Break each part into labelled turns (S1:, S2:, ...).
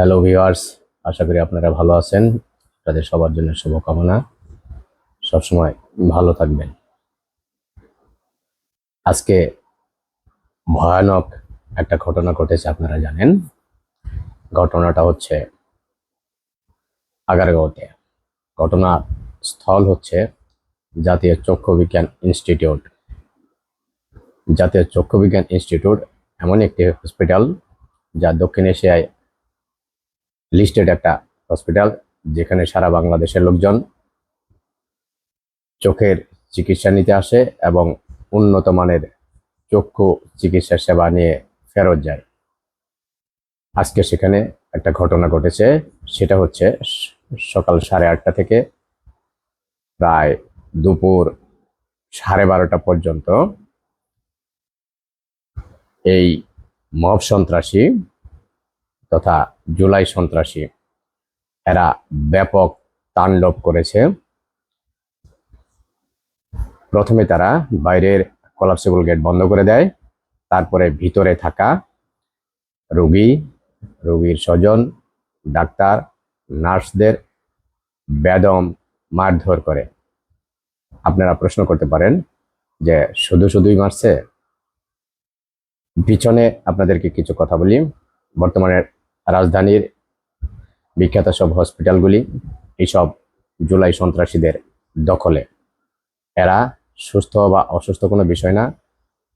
S1: Hello viewers, আশা করি আপনারা ভালো আছেন। আপনাদের সবার জন্য শুভকামনা। সবসময় ভালো থাকবেন। আজকে ভয়ানক একটা ঘটনা ঘটেছে, আপনারা জানেন। ঘটনাটা হচ্ছে আগারগাঁওতে। ঘটনা স্থল হচ্ছে জাতীয় চক্ষু বিজ্ঞান ইনস্টিটিউট। জাতীয় চক্ষু বিজ্ঞান ইনস্টিটিউট এমন একটি হসপিটাল যা দক্ষিণ এশিয়ায় লিস্টেড একটা হসপিটাল, যেখানে সারা বাংলাদেশের লোকজন চোখের চিকিৎসা নিতে আসে এবং উন্নত মানের চক্ষু চিকিৎসা সেবা নিয়ে ফেরত যায়। আজকে সেখানে একটা ঘটনা ঘটেছে। সেটা হচ্ছে সকাল 8:30 থেকে প্রায় দুপুর 12:30 পর্যন্ত এই মব সন্ত্রাসী তথা জুলাই সন্ত্রাসী এরা ব্যাপক তাণ্ডব করেছে। প্রথমে তারা বাইরের কলাপসেবল গেট বন্ধ করে দেয়, তারপরে ভিতরে থাকা রোগীর স্বজন, ডাক্তার, নার্সদের বেদম মারধর করে। আপনারা প্রশ্ন করতে পারেন যে শুধুই মারছে? পিছনে আপনাদেরকে কিছু কথা বলি। বর্তমানে রাজধানীর বিখ্যাত সব হসপিটালগুলি এইসব জুলাই সন্ত্রাসীদের দখলে। এরা সুস্থ বা অসুস্থ কোনো বিষয় না।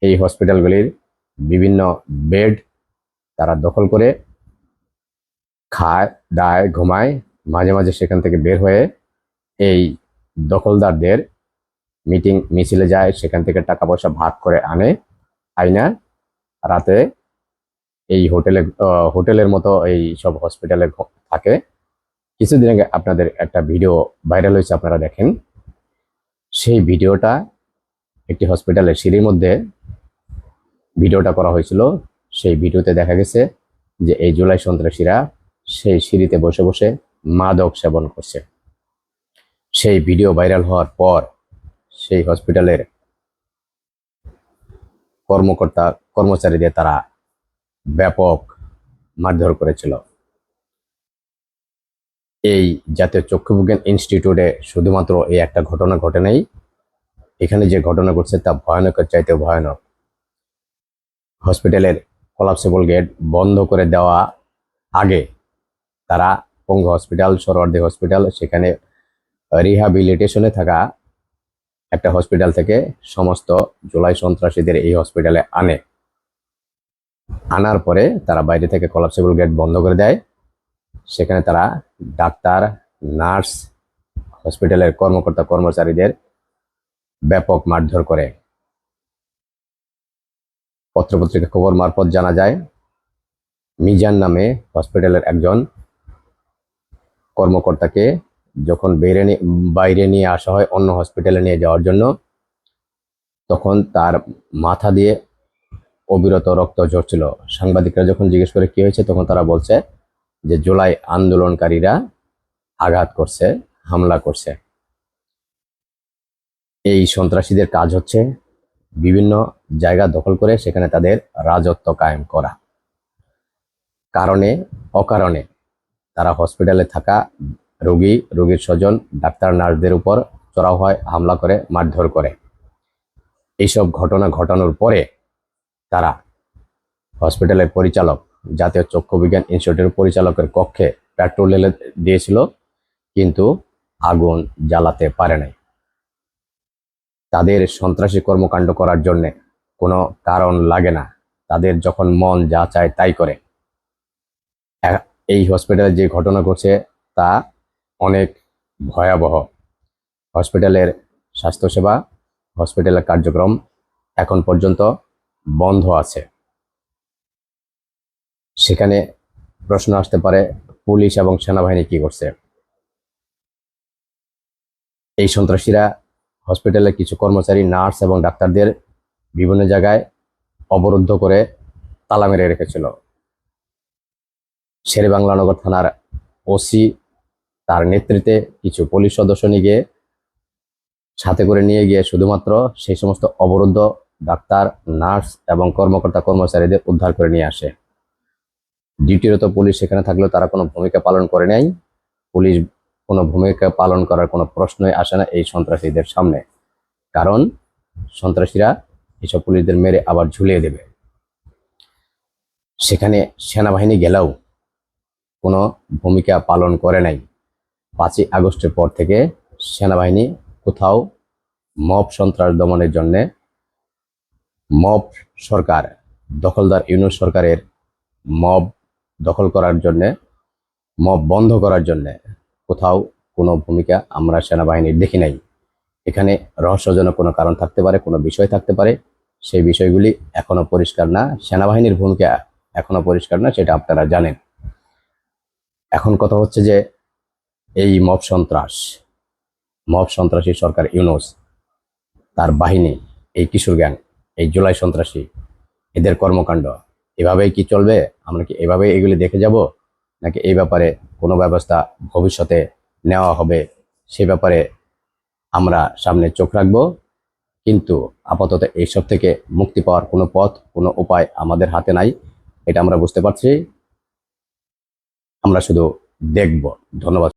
S1: এই হসপিটালগুলির বিভিন্ন বেড তারা দখল করে খায়, দায়, ঘুমায়। মাঝে মাঝে সেখান থেকে বের হয়ে এই দখলদারদের মিটিং মিছিলে যায়, সেখান থেকে টাকা পয়সা ভাগ করে আনে। আইনা রাতে এই হোটেলের মতো এই সব হসপিটালে থাকে। কিছুদিন আগে আপনাদের একটা ভিডিও ভাইরাল হয়েছে, আপনারা দেখেন। সেই ভিডিওটা একটি হসপিটালের সিঁড়ির মধ্যে ভিডিওটা করা হয়েছিল। সেই ভিডিওতে দেখা গেছে যে এই জুলাই সন্ত্রাসীরা সেই সিঁড়িতে বসে বসে মাদক সেবন করছে। সেই ভিডিও ভাইরাল হওয়ার পর সেই হসপিটালের কর্মচারীদের তারা ব্যাপক মারধর করেছিল। এই জাতীয় চক্ষু বিজ্ঞান ইনস্টিটিউটে শুধুমাত্র এই একটা ঘটনা ঘটে নাই, এখানে যে ঘটনা ঘটছে তা ভয়ানকের চাইতেও ভয়ানক। হসপিটালের কলাপসেবল গেট বন্ধ করে দেওয়া আগে তারা পঙ্গু হসপিটাল, সরোয়ার্দী হসপিটাল, সেখানে রিহ্যাবিলিটেশনে থাকা একটা হসপিটাল থেকে সমস্ত জুলাই সন্ত্রাসীদের এই হসপিটালে আনার পরে তারা বাইরে থেকে কলাপসেবল গেট বন্ধ করে দেয়। সেখানে তারা ডাক্তার, নার্স, হসপিটালের কর্মচারীদের ব্যাপক মারধর করে। পত্রপত্রিকা খবর মারফত জানা যায়, মিজান নামে হসপিটালের একজন কর্মকর্তাকে যখন বাইরে নিয়ে আসা হয় অন্য হসপিটালে নিয়ে যাওয়ার জন্য, তখন তার মাথা দিয়ে অবিরত রক্ত ঝরছিল। সাংবাদিকরা যখন জিজ্ঞেস করে কি হয়েছে, তখন তারা বলছে যে জুলাই আন্দোলনকারীরা আঘাত করছে, হামলা করছে। এই সন্ত্রাসীদের কাজ হচ্ছে বিভিন্ন জায়গা দখল করে সেখানে তাদের রাজত্ব কায়েম করা। কারণে অকারণে তারা হসপিটালে থাকা রোগীর স্বজন, ডাক্তার, নার্সদের উপর চড়াও হয়, হামলা করে, মারধর করে। এইসব ঘটনা ঘটানোর পরে তারা হসপিটালের পরিচালক, জাতীয় চক্ষু বিজ্ঞান ইনস্টিটিউটের পরিচালকের কক্ষে পেট্রোল ঢেলে দিয়েছিল, কিন্তু আগুন জ্বালাতে পারে নাই। তাদের সন্ত্রাসী কর্মকাণ্ড করার জন্য কোনো কারণ লাগে না। তাদের যখন মন যা চায় তাই করে। এই হসপিটালে যে ঘটনা ঘটছে তা অনেক ভয়াবহ। হসপিটালের স্বাস্থ্যসেবা, হসপিটালের কার্যক্রম এখন পর্যন্ত বন্ধ আছে। সেখানে প্রশ্ন আসতে পারে, পুলিশ এবং সেনাবাহিনী কি করছে? এই সন্ত্রাসীরা হসপিটালের কিছু কর্মচারী, নার্স এবং ডাক্তারদের বিভিন্ন জায়গায় অবরুদ্ধ করে তালা মেরে রেখেছিল। শেরেবাংলা থানার ওসি তার নেতৃত্বে কিছু পুলিশ সদস্য সাথে করে নিয়ে গিয়ে শুধুমাত্র সেই সমস্ত অবরুদ্ধ ডাক্তার, নার্স এবং কর্মচারীদের উদ্ধার করে নিয়ে আসে। ডিউটিরত পুলিশ সেখানে থাকলেও তারা কোনো ভূমিকা পালন করে নাই। পুলিশ কোনো ভূমিকা পালন করার কোনো প্রশ্নই আসে না এই সন্ত্রাসীদের সামনে, কারণ সন্ত্রাসীরা এসব পুলিশদের মেরে আবার ঝুলিয়ে দেবে। সেখানে সেনাবাহিনী গেলেও কোনো ভূমিকা পালন করে নাই। 5ই আগস্টের পর থেকে সেনাবাহিনী কোথাও মব সন্ত্রাস দমনের জন্য, মব সরকার, দখলদার ইউনূস সরকারের মব দখল করার জন্য, মব বন্ধ করার জন্য কোথাও কোনো ভূমিকা আমরা সেনাবাহিনীর দেখি নাই। এখানে রহস্যজনক কোনো কারণ থাকতে পারে, কোনো বিষয় থাকতে পারে, সেই বিষয়গুলি এখনো পরিষ্কার না। সেনাবাহিনীর ভূমিকা এখনো পরিষ্কার না, সেটা আপনারা জানেন। এখন কথা হচ্ছে যে এই মব সন্ত্রাসী সরকার ইউনূস, তার বাহিনী, এই কিশোর গ্যাং, এই জুলাই সন্ত্রাসী, এদের কর্মকাণ্ড এভাবেই কি চলবে? আমরা কি এভাবেই এগুলি দেখে যাব, নাকি এই ব্যাপারে কোনো ব্যবস্থা ভবিষ্যতে নেওয়া হবে? সে ব্যাপারে আমরা সামনে চোখ রাখবো। কিন্তু আপাতত এইসব থেকে মুক্তি পাওয়ার কোনো পথ, কোনো উপায় আমাদের হাতে নাই, এটা আমরা বুঝতে পারছি। আমরা শুধু দেখব। ধন্যবাদ।